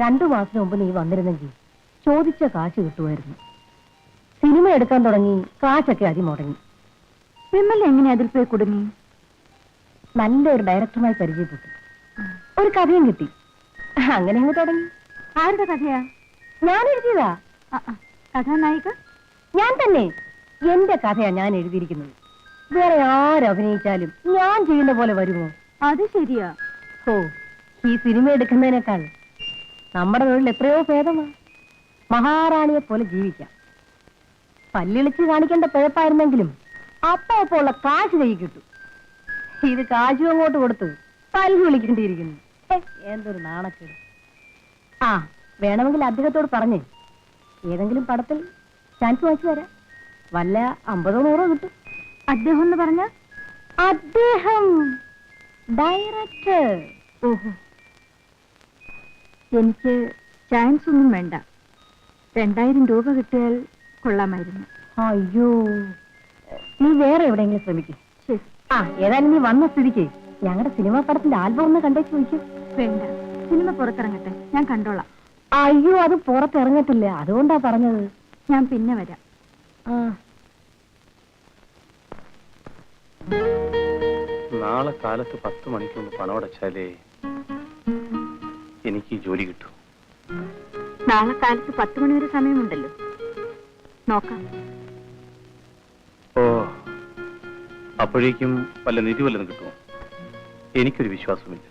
2 മാസത്തിന് മുമ്പ് നീ വന്നിരുന്നെങ്കിൽ ചോദിച്ച കാശ് കിട്ടുമായിരുന്നു. സിനിമ എടുക്കാൻ തുടങ്ങി, കാശൊക്കെ അതി മുടങ്ങി. വിമൽ എങ്ങനെ അതിൽ പോയി കുടുങ്ങി? നല്ലൊരു ഡയറക്ടറുമായി പരിചയപ്പെട്ടു, ഒരു കഥയും കിട്ടി, അങ്ങനെ അങ്ങ് തുടങ്ങി. ആരുടെ കഥയാ? ഞാൻ എഴുതിയതാ. കഥാനായിക ഞാൻ തന്നെ. എന്റെ കഥയാ ഞാൻ എഴുതിയിരിക്കുന്നത്. വേറെ ആരഭിനയിച്ചാലും ഞാൻ ചെയ്യുന്ന പോലെ വരുമോ? അത് ശരിയാ. ഓ, ഈ സിനിമ എടുക്കുന്നതിനേക്കാൾ നമ്മുടെ തൊഴിൽ എത്രയോ ഭേദമാ. മഹാറാണിയെ പോലെ ജീവിക്കാം. പല്ലിളിച്ച് കാണിക്കേണ്ട പിഴപ്പായിരുന്നെങ്കിലും അപ്പൊ ഉള്ള കാശ് കൈ കിട്ടും. ഇത് കാശും അങ്ങോട്ട് കൊടുത്ത് പല്ല് വിളിക്കേണ്ടിയിരിക്കുന്നു. എന്തൊരു നാണക്കേട്. ആ, വേണമെങ്കിൽ അദ്ദേഹത്തോട് പറഞ്ഞേ ഏതെങ്കിലും പടത്തിൽ ചാൻസ് വാങ്ങിച്ചു തരാം. വല്ല 50-100 കിട്ടും. അദ്ദേഹം എന്ന് പറഞ്ഞ അദ്ദേഹം ഡയറക്ടർ. ഓഹോ, എനിക്ക് ചാൻസ് ഒന്നും വേണ്ട. 2000 രൂപ കിട്ടിയാൽ കൊള്ളാമായിരുന്നു. അയ്യോ, നീ വേറെ എവിടെയെങ്കിലും ശ്രമിക്കും. ശരി. ഏതായാലും നീ വന്ന സ്ഥിതിക്ക് ഞങ്ങളുടെ സിനിമാ പടത്തിന്റെ ആൽബം ഒന്ന് കണ്ടേച്ച് ചോദിക്കും. വേണ്ട, സിനിമ പുറത്തിറങ്ങട്ടെ, ഞാൻ കണ്ടോളാം. അയ്യോ, അത് പുറത്തിറങ്ങത്തില്ല, അതുകൊണ്ടാ പറഞ്ഞത്. ഞാൻ പിന്നെ വരാം. നാളെ കാലത്ത് 10 മണിക്കൊന്ന് പണം അടച്ചാലേ എനിക്ക് ജോലി കിട്ടും. നാളെ കാലത്ത് 10 മണി വരെ സമയമുണ്ടല്ലോ, നോക്കാം. ഓ, അപ്പോഴേക്കും വല്ല നിധി വല്ലതും കിട്ടുമോ? എനിക്കൊരു വിശ്വാസമില്ല.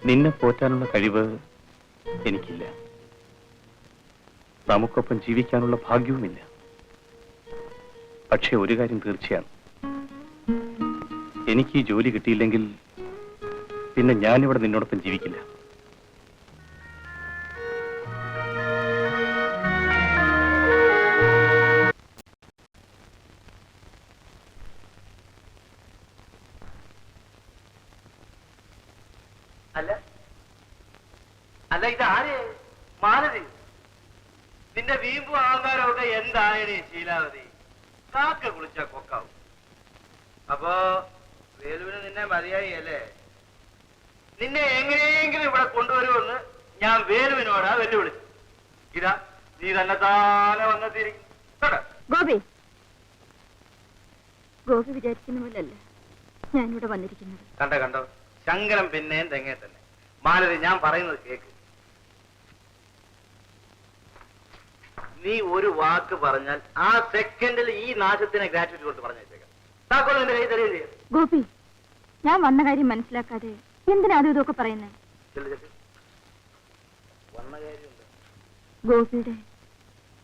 നിന്നെ പോറ്റാനുള്ള കഴിവ് എനിക്കില്ല. നമുക്കൊപ്പം ജീവിക്കാനുള്ള ഭാഗ്യവുമില്ല. പക്ഷെ ഒരു കാര്യം തീർച്ചയാണ്, എനിക്ക് ഈ ജോലി കിട്ടിയില്ലെങ്കിൽ പിന്നെ ഞാനിവിടെ നിന്നോടൊപ്പം ജീവിക്കില്ല. അല്ല, ഇതാര്? മാലതി, നിന്റെ വീമ്പും ആകാരമൊക്കെ എന്തായണി ശീലാവതി? കാക്ക കുളിച്ചാ കൊക്കാവും. അപ്പോ വേലുവിന് നിന്നെ മതിയായി അല്ലേ? നിന്നെ എങ്ങനെയെങ്കിലും ഇവിടെ കൊണ്ടുവരുമെന്ന് ഞാൻ വേലുവിനോടാ വെല്ലുവിളിച്ചു. ഇതാ നീ തന്നെ താനെ വന്നെത്തിയിരിക്കുന്നു. ഗോപി, ഗോപി വിചാരിക്കുന്ന പോലല്ല ഞാനിവിടെ വന്നിരിക്കുന്നത്. കണ്ടോ, ശങ്കരം പിന്നെയും തെങ്ങേ തന്നെ. മാലതി, ഞാൻ പറയുന്നത് കേക്ക്. നീ ഒരു വാക്ക് പറഞ്ഞാൽ ആ സെക്കൻഡിൽ ഈ നാശത്തിനെ ഗ്രാറ്റുവിറ്റി കൊടുത്ത് പറഞ്ഞേക്കാം. താക്കോൽ നിന്റെ കൈ തരുകയും ചെയ്യാം. ഗോപി, ഞാൻ വന്ന കാര്യം മനസ്സിലാക്കാതെ എന്തിനാ അതും ഇതൊക്കെ പറയുന്നത്? വന്ന കാര്യമുണ്ട്. ഗോപിയുടെ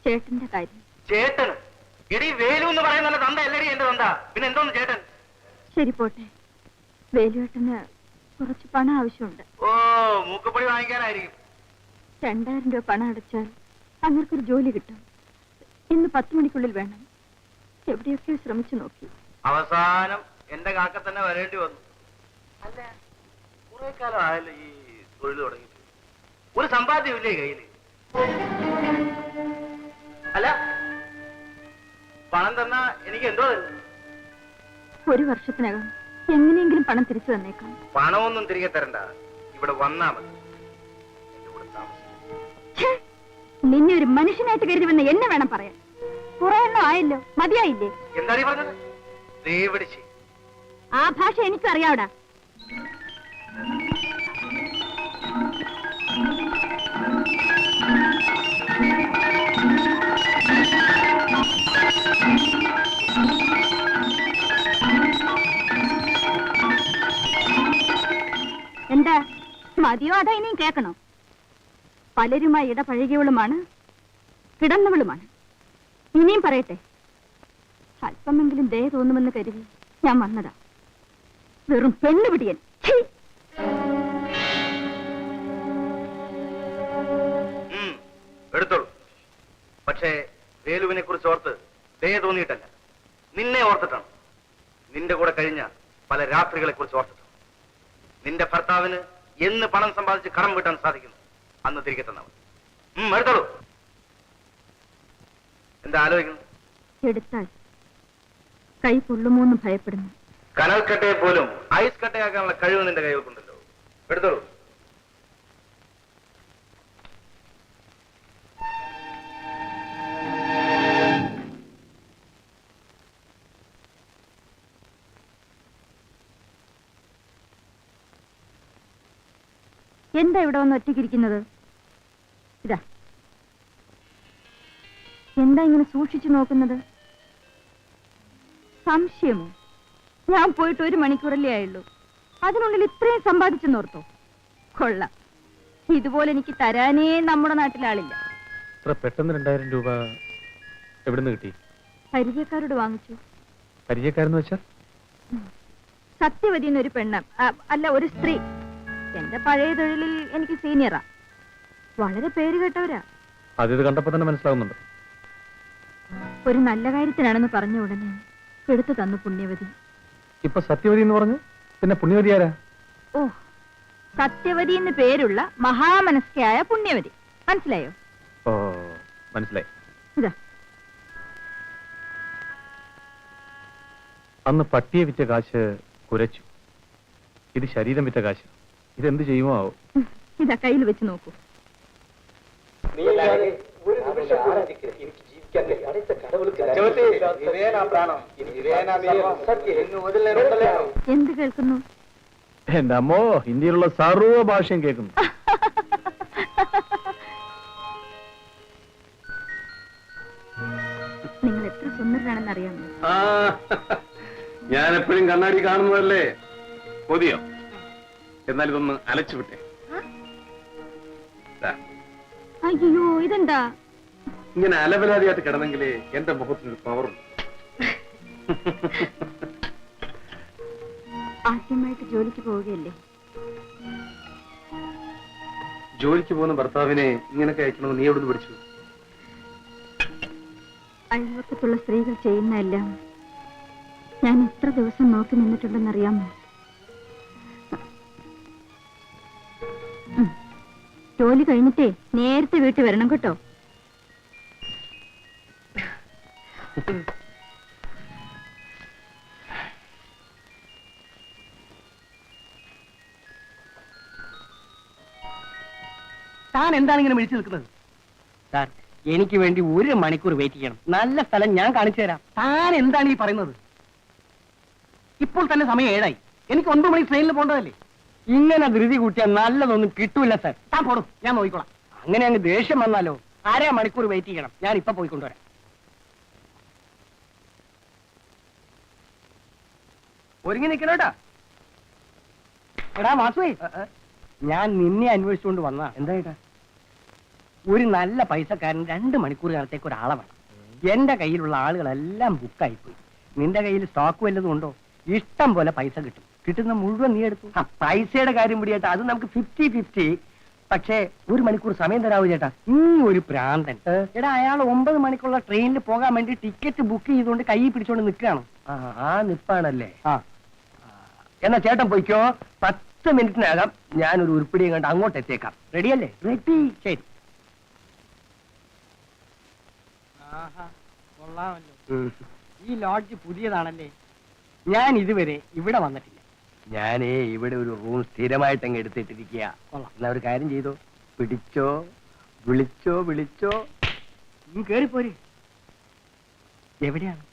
ചേട്ടന്റെ കാര്യം. ചേട്ടന്? എടി, വേലു എന്ന് പറയുന്ന തന്ത അല്ലടി എന്റെ തന്ത. പിന്നെ എന്തോന്ന് ചേട്ടൻ? ശരി, പോട്ടെ. വേലുവേട്ടന് കുറച്ച് പണം ആവശ്യമുണ്ട്. ഓ, മൂക്കപ്പൊടി വാങ്ങിക്കാനായിരിക്കും. 2000 രൂപ പണം അടച്ചാൽ അങ്ങനൊരു ജോലി കിട്ടും. ഇന്ന് 10 മണിക്കുള്ളിൽ വേണം. എവിടെയൊക്കെയോ ശ്രമിച്ചു നോക്കി. അവസാനം എന്റെ കാക്ക തന്നെ വരേണ്ടി വന്നു. അല്ല, കുറെ കാലം ആയല്ലോ ഈ തൊഴിൽ തുടങ്ങിയിട്ട്. ഒരു സമ്പാദ്യമില്ലേ കയ്യില്? അല്ല, പണം തന്നാ എനിക്ക് എന്തോ തരും? 1 വർഷത്തിനകം എങ്ങനെയെങ്കിലും പണം തിരിച്ചു തന്നേക്കാം. പണമൊന്നും തിരികെ തരണ്ട, ഇവിടെ വന്നാ മതി. എന്റെ കൂടെ താമസിക്കും. നിന്നെ ഒരു മനുഷ്യനായിട്ട് കരുതുമെന്ന് എന്നെ വേണം പറയാൻ. കുറെ എണ്ണം ആയല്ലോ, മതിയായില്ലേ? എന്താ നീ പറഞ്ഞത്? ദേവിടിച്ച് ആ ഭാഷ എനിക്കും അറിയാവടാ. എന്താ, മതിയോ അതാ ഇനിയും കേൾക്കണോ? പലരുമായി ഇടപഴകിയവളുമാണ്, കിടന്നവളുമാണ്. ഇനിയും പറയട്ടെ, അല്പമെങ്കിലും ദയ തോന്നുമെന്ന് കരുതി ഞാൻ വന്നതാ. വെറും പെണ്ണുപിടിയൻ. എടുത്തോളൂ. പക്ഷേ വേലുവിനെ കുറിച്ച് ഓർത്ത് ദയ തോന്നിയിട്ടല്ല, നിന്നെ ഓർത്തിട്ടാണ്. നിന്റെ കൂടെ കഴിഞ്ഞ പല രാത്രികളെ കുറിച്ച് ഓർത്തിട്ടാണ്. നിന്റെ ഭർത്താവിന് എന്ന് പണം സമ്പാദിച്ച് കടം വീട്ടാൻ സാധിക്കുന്നു അന്ന് തിരികെ തന്നവൻ. എടുത്തോളൂ. എന്താ ആലോചിക്കുന്നു? എടുത്താൽ കൈ പൊള്ളുമോന്ന് ഭയപ്പെടുന്നു. കനൽക്കട്ടയെ പോലും ഐസ് കട്ടയാക്കാനുള്ള കഴിവ് നിന്റെ കൈകൾക്കുണ്ടല്ലോ. എടുത്തോളൂ. എന്താ ഇവിടെ വന്ന് ഒറ്റയ്ക്കിരിക്കുന്നത്? ഇതാ, എന്താ ഇങ്ങനെ സൂക്ഷിച്ചു നോക്കുന്നത്? സംശയമോ? ഞാൻ പോയിട്ട് 1 മണിക്കൂറല്ലേ ആയുള്ളൂ, അതിനുള്ളിൽ ഇത്രയും സമ്പാദിച്ചെന്നോർത്തോ? കൊള്ളാം. ഇതുപോലെ എനിക്ക് തരാനേ നമ്മുടെ നാട്ടിലാളില്ല. ഇത്ര പെട്ടെന്ന് 2000 രൂപ എവിടുന്ന് കിട്ടി? പരിചയക്കാരോട് വാങ്ങിച്ചു. പരിചയക്കാരെന്ന് വെച്ചാൽ? സത്യവതി എന്നൊരു പെണ്ണ്, അല്ല ഒരു സ്ത്രീ. എന്റെ പഴയ തൊഴിലിൽ എനിക്ക് സീനിയറാ. വളരെ പേര് കേട്ടവരാ. അത് കണ്ടപ്പോ തന്നെ മനസ്സിലാവുന്നുണ്ട്. ഒരു നല്ല കാര്യത്തിനാണെന്ന് പറഞ്ഞ ഉടനെ എടുത്തു തന്നു പുണ്യവതി. ഇപ്പൊ സത്യവതി എന്ന് പറഞ്ഞു, പിന്നെ പുണ്യവതി ആരാ? ഓ, സത്യവതി എന്ന് പേരുള്ള മഹാമനസ്കയായ പുണ്യവതി. മനസ്സിലായോ? ഓ, മനസ്സിലായി. ഇതാ, അന്ന് പട്ടിയെ വിറ്റ കാശ് കുരച്ചു. ഇത് ശരീരം വിറ്റ കാശ്. ഇതെന്ത് ചെയ്യുമോ ആവോ? ഇതാ കയ്യിൽ വെച്ച് നോക്കൂ. എന്ത് കേൾക്കുന്നു? എന്റെ അമ്മോ, ഇന്ത്യയിലുള്ള സർവ്വ ഭാഷയും കേൾക്കുന്നു. നിങ്ങൾ എത്ര സുന്ദരനാണെന്ന് അറിയാമോ? ഞാൻ എപ്പോഴും കണ്ണാടി കാണുന്നതല്ലേ. കൊതിയോ? എന്നാൽ ഇതൊന്ന് അലച്ചു വിട്ടെ. അയ്യോ, ഇതെന്താ? ഇങ്ങനെ അലവലാതിയായിട്ട് കിടന്നെങ്കിലേ എന്റെ മുഖത്തിന് പവറുണ്ട്. ആദ്യമായിട്ട് ജോലിക്ക് പോവുകയല്ലേ? ജോലിക്ക് പോകുന്ന ഭർത്താവിനെ ഇങ്ങനൊക്കെ അയക്കണമെന്ന് നീ എവിടുന്ന് പഠിച്ചു? അയൽവക്കത്തുള്ള സ്ത്രീകൾ ചെയ്യുന്നതെല്ലാം ഞാൻ എത്ര ദിവസം നോക്കി നിന്നിട്ടുണ്ടെന്നറിയാമോ? ജോലി കഴിഞ്ഞിട്ടേ നേരത്തെ വീട്ടിൽ വരണം കേട്ടോ. താൻ എന്താണ് ഇങ്ങനെ വിളിച്ചു നിൽക്കുന്നത്? സാർ, എനിക്ക് വേണ്ടി 1 മണിക്കൂർ വെയിറ്റ് ചെയ്യണം. നല്ല സ്ഥലം ഞാൻ കാണിച്ചു തരാം. താൻ എന്താണ് ഈ പറയുന്നത്? ഇപ്പോൾ തന്നെ സമയം 7 എനിക്ക് 9 മണി ട്രെയിനിൽ പോകേണ്ടതല്ലേ? ഇങ്ങനെ ധൃതി കൂട്ടിയാൽ നല്ലതൊന്നും കിട്ടൂല സാർ. താൻ പോടും, ഞാൻ നോക്കിക്കോളാം. അങ്ങനെ അങ്ങ് ദേഷ്യം വന്നാലോ? 1/2 മണിക്കൂർ വെയിറ്റ് ചെയ്യണം. ഞാൻ ഇപ്പൊ പോയിക്കൊണ്ടുവരാം. ഒരുങ്ങി നിൽക്കണോട്ടാ. എടാ വാസുവേ, ഞാൻ നിന്നെ അന്വേഷിച്ചുകൊണ്ട് വന്നാ. എന്താ? ഒരു നല്ല പൈസക്കാരൻ 2 മണിക്കൂർ കാലത്തേക്ക് ഒരാളെ വേണം. എന്റെ കയ്യിലുള്ള ആളുകളെല്ലാം ബുക്കായി പോയി. നിന്റെ കയ്യിൽ സ്റ്റോക്ക് വല്ലതും ഉണ്ടോ? ഇഷ്ടം പോലെ പൈസ കിട്ടും. കിട്ടുന്ന മുഴുവൻ നീ എടുത്തു. പൈസയുടെ കാര്യം പിടിയേട്ടാ, അത് നമുക്ക് 50-50. പക്ഷേ 1 മണിക്കൂർ സമയം തരാവൂ ചേട്ടാ. ഒരു പ്രാന്തൻ. എടാ, അയാൾ 9 മണിക്കുള്ള ട്രെയിനിൽ പോകാൻ വേണ്ടി ടിക്കറ്റ് ബുക്ക് ചെയ്തുകൊണ്ട് കൈ പിടിച്ചോണ്ട് നിൽക്കുകയാണ്. ആ നിപ്പാണല്ലേ? എന്നാ ചേട്ടൻ പോയിക്കോ. 10 മിനിറ്റിനകം ഞാനൊരു ഉരുപ്പിടിയും കണ്ട് അങ്ങോട്ട് എത്തിയേക്കാം. റെഡിയല്ലേ? റെഡി. ശരി. ഈ ലോഡ്ജ് പുതിയതാണല്ലേ? ഞാൻ ഇതുവരെ ഇവിടെ വന്നിട്ടില്ല. ഞാനേ ഇവിടെ ഒരു റൂം സ്ഥിരമായിട്ട് അങ്ങ് എടുത്തിട്ടിരിക്കുക. എന്നാ ഒരു കാര്യം ചെയ്തോ, പിടിച്ചോ, വിളിച്ചോ. നീ കേറിപ്പോര്. എവിടെയാണ്?